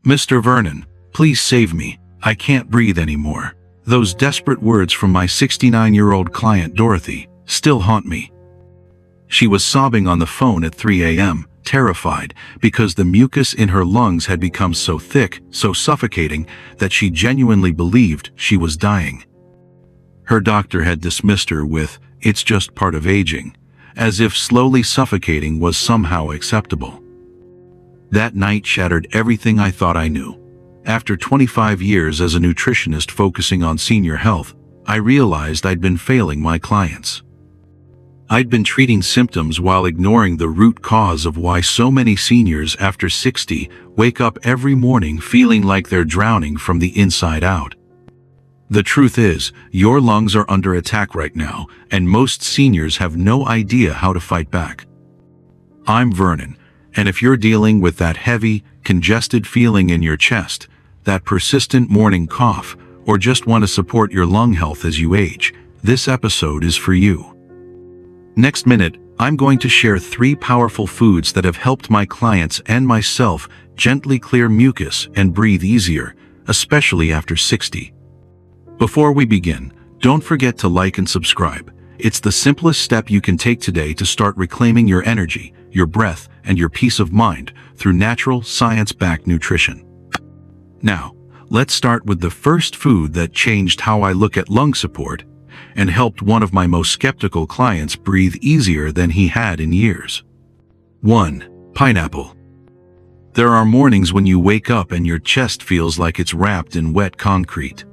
"Mr. Vernon, please save me. I can't breathe anymore." Those desperate words from my 69-year-old client Dorothy still haunt me. She was sobbing on the phone at 3 a.m., terrified because the mucus in her lungs had become so thick, so suffocating, that she genuinely believed she was dying. Her doctor had dismissed her with, "It's just part of aging," as if slowly suffocating was somehow acceptable. That night shattered everything I thought I knew. After 25 years as a nutritionist focusing on senior health, I realized I'd been failing my clients. I'd been treating symptoms while ignoring the root cause of why so many seniors after 60 wake up every morning feeling like they're drowning from the inside out. The truth is, your lungs are under attack right now, and most seniors have no idea how to fight back. I'm Vernon, and if you're dealing with that heavy, congested feeling in your chest, that persistent morning cough, or just want to support your lung health as you age, this episode is for you. Next minute, I'm going to share 3 powerful foods that have helped my clients and myself gently clear mucus and breathe easier, especially after 60. Before we begin, don't forget to like and subscribe. It's the simplest step you can take today to start reclaiming your energy, your breath, and your peace of mind through natural, science-backed nutrition. Now, let's start with the first food that changed how I look at lung support and helped one of my most skeptical clients breathe easier than he had in years. 1. Pineapple. There are mornings when you wake up and your chest feels like it's wrapped in wet concrete.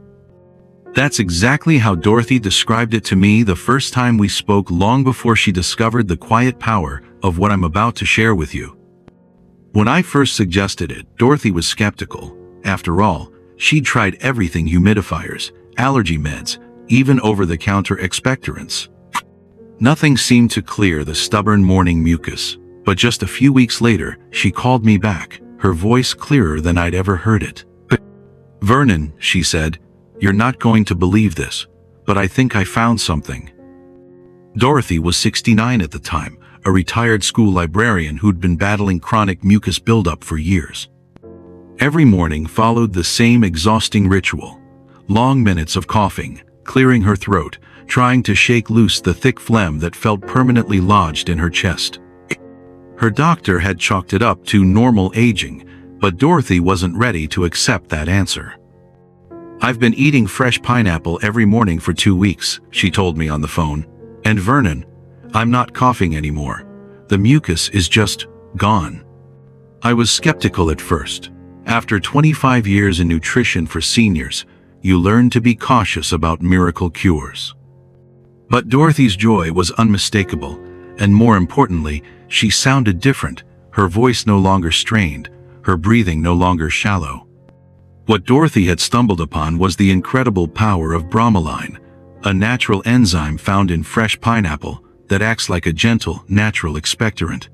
That's exactly how Dorothy described it to me the first time we spoke, long before she discovered the quiet power of what I'm about to share with you. When I first suggested it, Dorothy was skeptical. After all, she'd tried everything: humidifiers, allergy meds, even over-the-counter expectorants. Nothing seemed to clear the stubborn morning mucus, but just a few weeks later, she called me back, her voice clearer than I'd ever heard it. "Vernon," she said, "you're not going to believe this, but I think I found something." Dorothy was 69 at the time, a retired school librarian who'd been battling chronic mucus buildup for years. Every morning followed the same exhausting ritual: long minutes of coughing, clearing her throat, trying to shake loose the thick phlegm that felt permanently lodged in her chest. Her doctor had chalked it up to normal aging, but Dorothy wasn't ready to accept that answer. "I've been eating fresh pineapple every morning for 2 weeks," she told me on the phone. "And Vernon, I'm not coughing anymore. The mucus is just gone." I was skeptical at first. After 25 years in nutrition for seniors, you learn to be cautious about miracle cures. But Dorothy's joy was unmistakable, and more importantly, she sounded different, her voice no longer strained, her breathing no longer shallow. What Dorothy had stumbled upon was the incredible power of bromelain, a natural enzyme found in fresh pineapple that acts like a gentle, natural expectorant.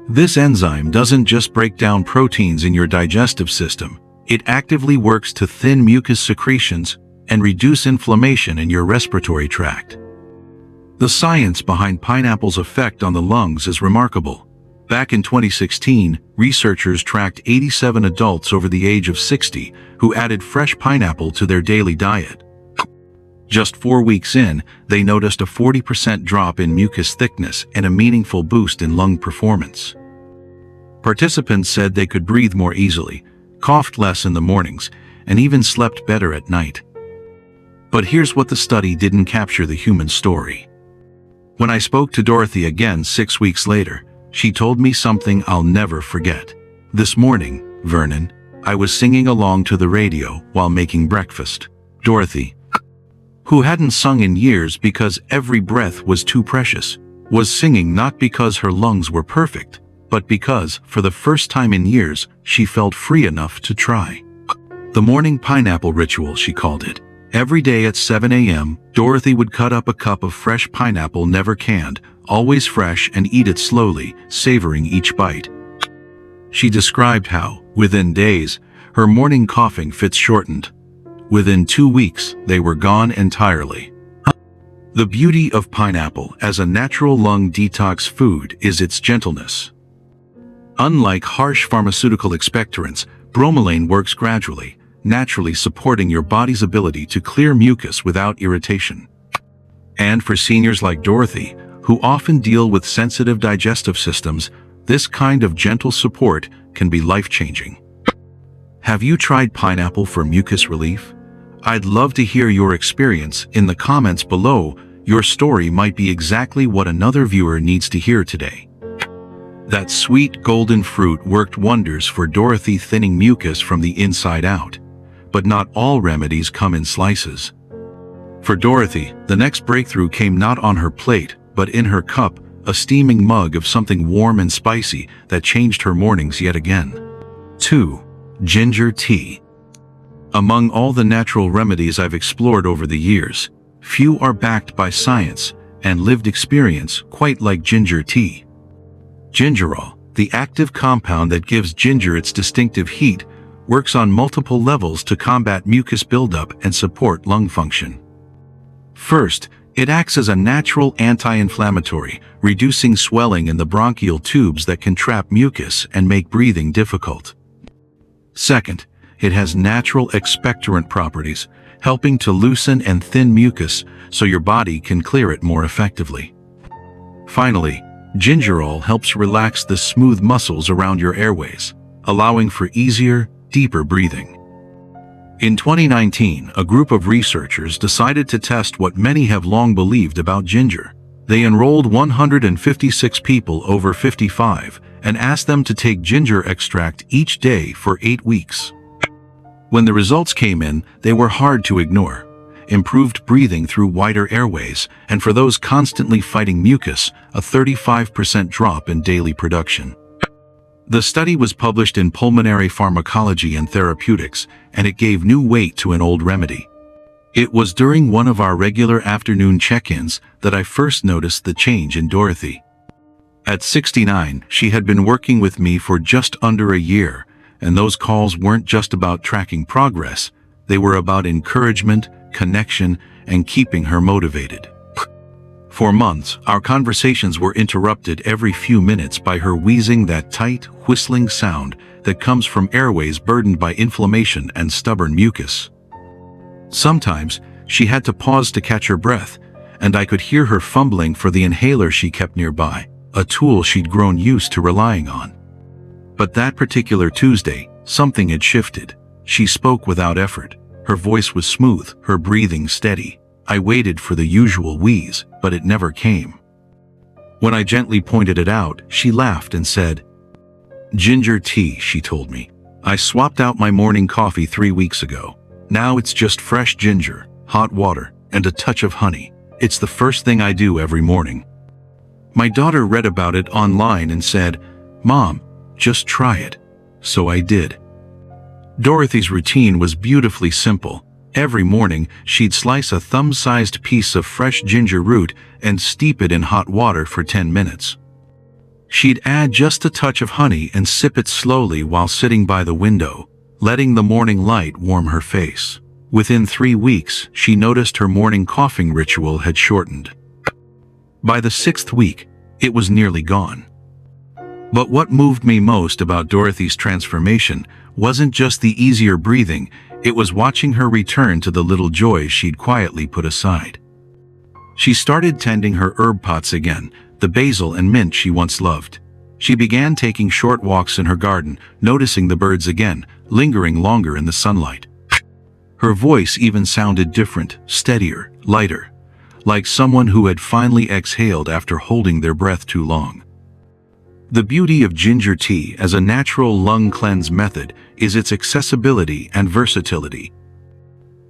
This enzyme doesn't just break down proteins in your digestive system, it actively works to thin mucus secretions and reduce inflammation in your respiratory tract. The science behind pineapple's effect on the lungs is remarkable. Back in 2016, researchers tracked 87 adults over the age of 60 who added fresh pineapple to their daily diet. Just 4 weeks in, they noticed a 40% drop in mucus thickness and a meaningful boost in lung performance. Participants said they could breathe more easily, coughed less in the mornings, and even slept better at night. But here's what the study didn't capture: the human story. When I spoke to Dorothy again 6 weeks later, she told me something I'll never forget. "This morning, Vernon, I was singing along to the radio while making breakfast." Dorothy, who hadn't sung in years because every breath was too precious, was singing not because her lungs were perfect, but because, for the first time in years, she felt free enough to try. The morning pineapple ritual, she called it. Every day at 7 a.m., Dorothy would cut up a cup of fresh pineapple, never canned, always fresh, and eat it slowly, savoring each bite. She described how, within days, her morning coughing fits shortened. Within 2 weeks, they were gone entirely. The beauty of pineapple as a natural lung detox food is its gentleness. Unlike harsh pharmaceutical expectorants, Bromelain works gradually, naturally supporting your body's ability to clear mucus without irritation. And for seniors like Dorothy, who often deal with sensitive digestive systems, this kind of gentle support can be life-changing. Have you tried pineapple for mucus relief? I'd love to hear your experience in the comments below. Your story might be exactly what another viewer needs to hear today. That sweet golden fruit worked wonders for Dorothy, thinning mucus from the inside out. But not all remedies come in slices. For Dorothy, the next breakthrough came not on her plate, but in her cup, a steaming mug of something warm and spicy that changed her mornings yet again. 2. Ginger tea. Among all the natural remedies I've explored over the years, few are backed by science and lived experience quite like ginger tea. Gingerol, the active compound that gives ginger its distinctive heat, works on multiple levels to combat mucus buildup and support lung function. First, it acts as a natural anti-inflammatory, reducing swelling in the bronchial tubes that can trap mucus and make breathing difficult. Second, it has natural expectorant properties, helping to loosen and thin mucus so your body can clear it more effectively. Finally, gingerol helps relax the smooth muscles around your airways, allowing for easier, deeper breathing. In 2019, a group of researchers decided to test what many have long believed about ginger. They enrolled 156 people over 55 and asked them to take ginger extract each day for 8 weeks. When the results came in, they were hard to ignore. Improved breathing through wider airways, and for those constantly fighting mucus, a 35% drop in daily production. The study was published in Pulmonary Pharmacology and Therapeutics, and it gave new weight to an old remedy. It was during one of our regular afternoon check-ins that I first noticed the change in Dorothy. At 69, she had been working with me for just under a year, and those calls weren't just about tracking progress, they were about encouragement, connection, and keeping her motivated. For months, our conversations were interrupted every few minutes by her wheezing, that tight, whistling sound that comes from airways burdened by inflammation and stubborn mucus. Sometimes, she had to pause to catch her breath, and I could hear her fumbling for the inhaler she kept nearby, a tool she'd grown used to relying on. But that particular Tuesday, something had shifted. She spoke without effort. Her voice was smooth, her breathing steady. I waited for the usual wheeze, but it never came. When I gently pointed it out, she laughed and said, "Ginger tea," she told me. "I swapped out my morning coffee 3 weeks ago. Now it's just fresh ginger, hot water, and a touch of honey. It's the first thing I do every morning." My daughter read about it online and said, "Mom, just try it." So I did. Dorothy's routine was beautifully simple. Every morning, she'd slice a thumb-sized piece of fresh ginger root and steep it in hot water for 10 minutes. She'd add just a touch of honey and sip it slowly while sitting by the window, letting the morning light warm her face. Within 3 weeks, she noticed her morning coughing ritual had shortened. By the 6th week, it was nearly gone. But what moved me most about Dorothy's transformation wasn't just the easier breathing, it was watching her return to the little joys she'd quietly put aside. She started tending her herb pots again, the basil and mint she once loved. She began taking short walks in her garden, noticing the birds again, lingering longer in the sunlight. Her voice even sounded different, steadier, lighter, like someone who had finally exhaled after holding their breath too long. The beauty of ginger tea as a natural lung cleanse method is its accessibility and versatility.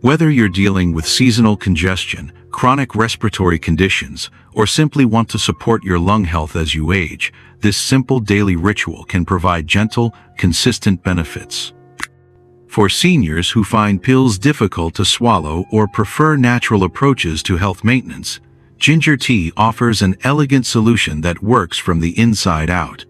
Whether you're dealing with seasonal congestion, chronic respiratory conditions, or simply want to support your lung health as you age, this simple daily ritual can provide gentle, consistent benefits. For seniors who find pills difficult to swallow or prefer natural approaches to health maintenance, ginger tea offers an elegant solution that works from the inside out.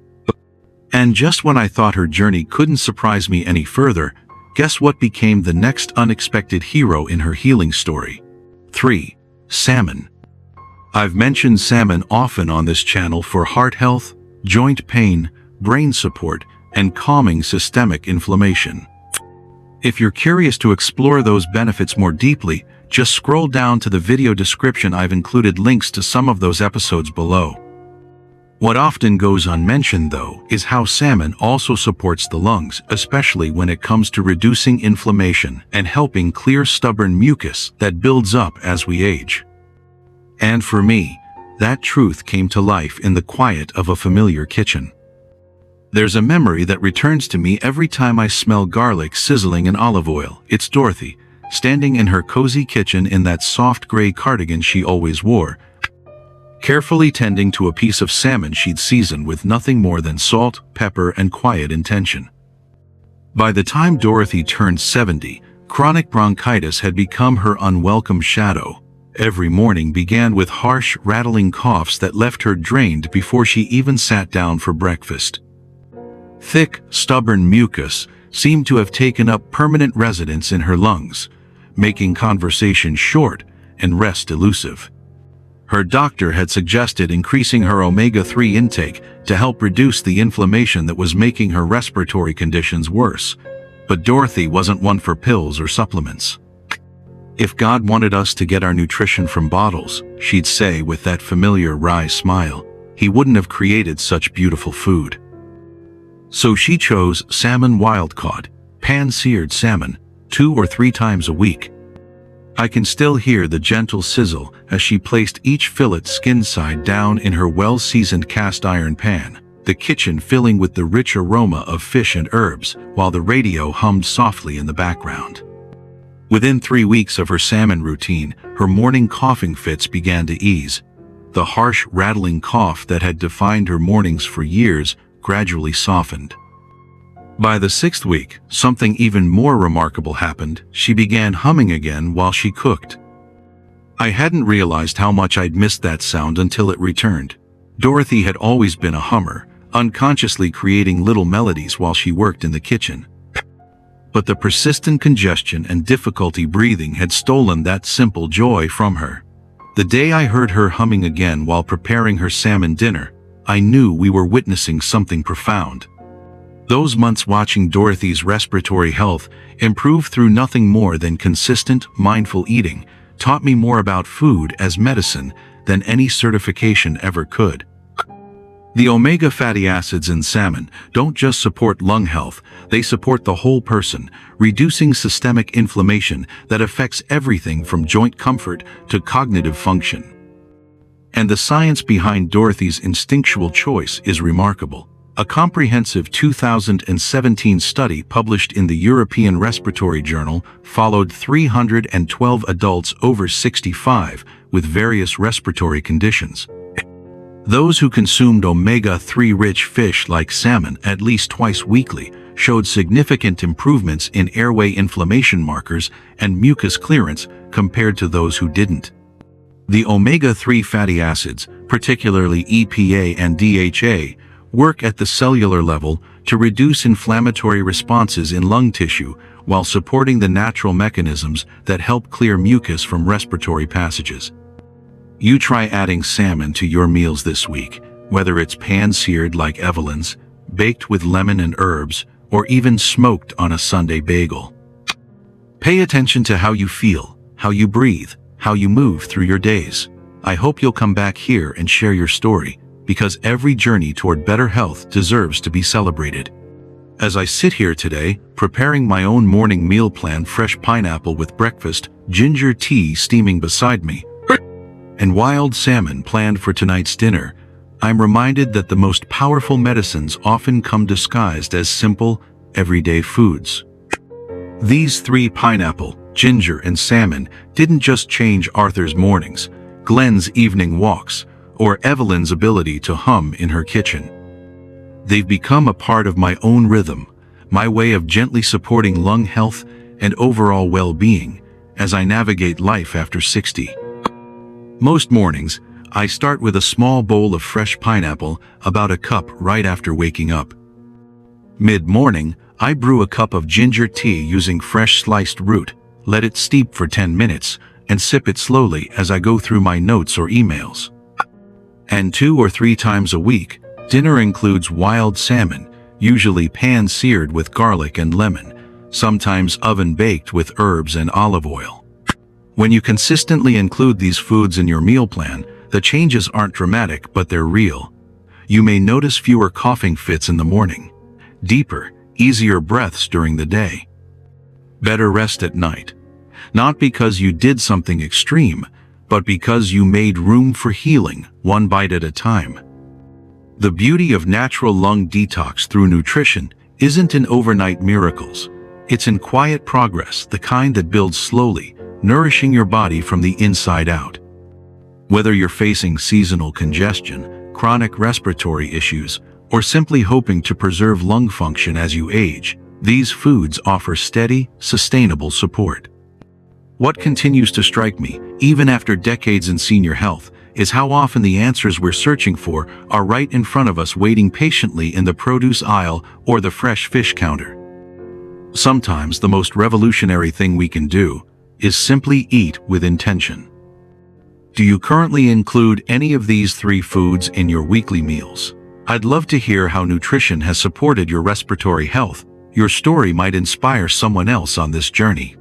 And just when I thought her journey couldn't surprise me any further, guess what became the next unexpected hero in her healing story? 3. Salmon. I've mentioned salmon often on this channel for heart health, joint pain, brain support, and calming systemic inflammation. If you're curious to explore those benefits more deeply, just scroll down to the video description. I've included links to some of those episodes below. What often goes unmentioned, though, is how salmon also supports the lungs, especially when it comes to reducing inflammation and helping clear stubborn mucus that builds up as we age. And for me, that truth came to life in the quiet of a familiar kitchen. There's a memory that returns to me every time I smell garlic sizzling in olive oil. It's Dorothy, standing in her cozy kitchen in that soft gray cardigan she always wore, carefully tending to a piece of salmon she'd seasoned with nothing more than salt, pepper, and quiet intention. By the time Dorothy turned 70, chronic bronchitis had become her unwelcome shadow. Every morning began with harsh, rattling coughs that left her drained before she even sat down for breakfast. Thick, stubborn mucus seemed to have taken up permanent residence in her lungs, making conversation short and rest elusive. Her doctor had suggested increasing her omega-3 intake to help reduce the inflammation that was making her respiratory conditions worse. But Dorothy wasn't one for pills or supplements. If God wanted us to get our nutrition from bottles, she'd say with that familiar wry smile, He wouldn't have created such beautiful food. So she chose salmon wild-caught, pan-seared salmon, 2 or 3 times a week. I can still hear the gentle sizzle as she placed each fillet skin side down in her well-seasoned cast iron pan, the kitchen filling with the rich aroma of fish and herbs, while the radio hummed softly in the background. Within 3 weeks of her salmon routine, her morning coughing fits began to ease. The harsh, rattling cough that had defined her mornings for years gradually softened. By the 6th week, something even more remarkable happened. She began humming again while she cooked. I hadn't realized how much I'd missed that sound until it returned. Dorothy had always been a hummer, unconsciously creating little melodies while she worked in the kitchen. But the persistent congestion and difficulty breathing had stolen that simple joy from her. The day I heard her humming again while preparing her salmon dinner, I knew we were witnessing something profound. Those months watching Dorothy's respiratory health improve through nothing more than consistent, mindful eating taught me more about food as medicine than any certification ever could. The omega fatty acids in salmon don't just support lung health, they support the whole person, reducing systemic inflammation that affects everything from joint comfort to cognitive function. And the science behind Dorothy's instinctual choice is remarkable. A comprehensive 2017 study published in the European Respiratory Journal followed 312 adults over 65 with various respiratory conditions. Those who consumed omega-3-rich fish like salmon at least twice weekly showed significant improvements in airway inflammation markers and mucus clearance compared to those who didn't. The omega-3 fatty acids, particularly EPA and DHA, work at the cellular level to reduce inflammatory responses in lung tissue while supporting the natural mechanisms that help clear mucus from respiratory passages. You try adding salmon to your meals this week, whether it's pan-seared like Evelyn's, baked with lemon and herbs, or even smoked on a Sunday bagel. Pay attention to how you feel, how you breathe, how you move through your days. I hope you'll come back here and share your story, because every journey toward better health deserves to be celebrated. As I sit here today, preparing my own morning meal plan, fresh pineapple with breakfast, ginger tea steaming beside me, and wild salmon planned for tonight's dinner, I'm reminded that the most powerful medicines often come disguised as simple, everyday foods. These 3, pineapple, ginger, and salmon, didn't just change Arthur's mornings, Glenn's evening walks, or Evelyn's ability to hum in her kitchen. They've become a part of my own rhythm, my way of gently supporting lung health and overall well-being as I navigate life after 60. Most mornings, I start with a small bowl of fresh pineapple, about a cup right after waking up. Mid-morning, I brew a cup of ginger tea using fresh sliced root, let it steep for 10 minutes, and sip it slowly as I go through my notes or emails. And 2 or 3 times a week, dinner includes wild salmon, usually pan-seared with garlic and lemon, sometimes oven-baked with herbs and olive oil. When you consistently include these foods in your meal plan, the changes aren't dramatic, but they're real. You may notice fewer coughing fits in the morning, deeper, easier breaths during the day, better rest at night. Not because you did something extreme, but because you made room for healing, one bite at a time. The beauty of natural lung detox through nutrition isn't in overnight miracles. It's in quiet progress, the kind that builds slowly, nourishing your body from the inside out. Whether you're facing seasonal congestion, chronic respiratory issues, or simply hoping to preserve lung function as you age, these foods offer steady, sustainable support. What continues to strike me, even after decades in senior health, is how often the answers we're searching for are right in front of us, waiting patiently in the produce aisle or the fresh fish counter. Sometimes the most revolutionary thing we can do is simply eat with intention. Do you currently include any of these 3 foods in your weekly meals? I'd love to hear how nutrition has supported your respiratory health. Your story might inspire someone else on this journey.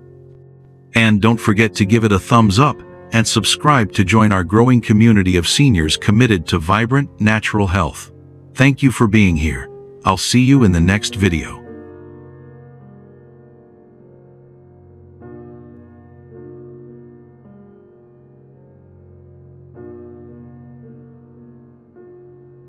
And don't forget to give it a thumbs up and subscribe to join our growing community of seniors committed to vibrant, natural health. Thank you for being here. I'll see you in the next video.